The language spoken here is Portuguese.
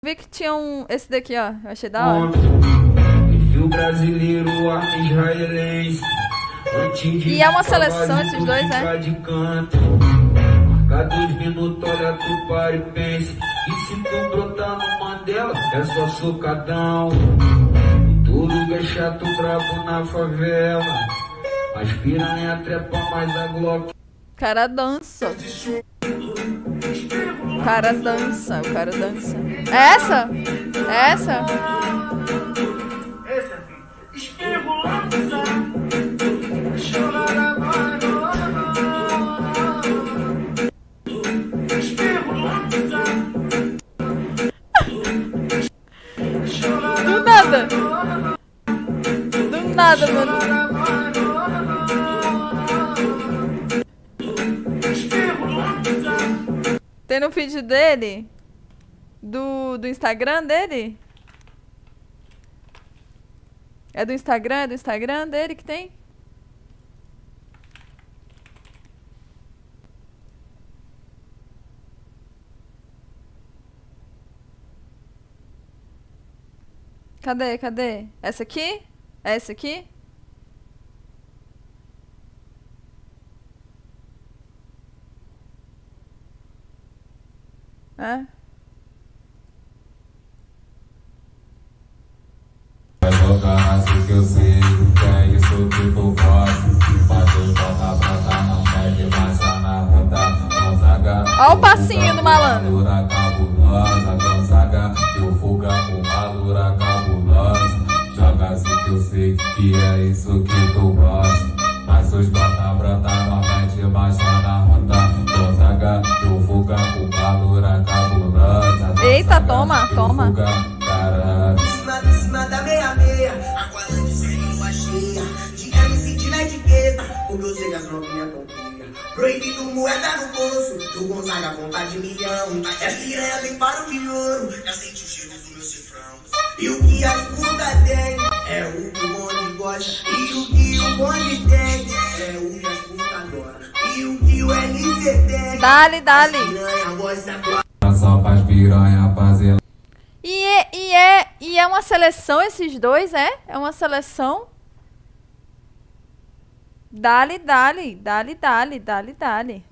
Vi que tinha esse daqui, ó. Eu achei da hora. Perfil brasileiro, arte israelense. E é uma seleção esses dois, né? Marca 2 minutos, olha tu para e pense. E se tu brotar no Mandela, é só socadão. Tudo é chato, brabo na favela. As piranha trepa, mais a Glock. O cara dança. O cara dança, o cara dança. É essa? É essa? Do nada. Do nada, mano. Tem no feed dele? Do Instagram dele? É do Instagram? É do Instagram dele que tem? Cadê? Cadê? Essa aqui? É essa aqui? É? Vai jogar assim que eu sei, é isso que tu gosta. Faz os boca pra cá, não pede mais na roda. Gonzaga, ó o passinho do malandro. Cabulosa, Gonzaga, eu fuga com malura cabulosa. Joga assim que eu sei que é isso que tu gosta. Mas os boca brota, não pede mais na roda. Gonzaga, eu fuga com malura cabulosa. Eita, toma, toma. Em cima da meia-meia, aqualante sem lua cheia. De MC na etiqueta, porque eu sei que as novinhas tão cria. Proibido moeda no bolso, do Gonzaga conta de milhão. E as piranha vem para o de ouro, já sente o cheiro do meu cifrão. E o que as putas tem, é o que o bonde gosta. E o que o bonde tem, é o que as putas adoram. E o que o NC tem, dale, dale. Só faz piranha fazer. E é uma seleção esses dois, é? É uma seleção? Dale, dale, dale, dale, dale, dale.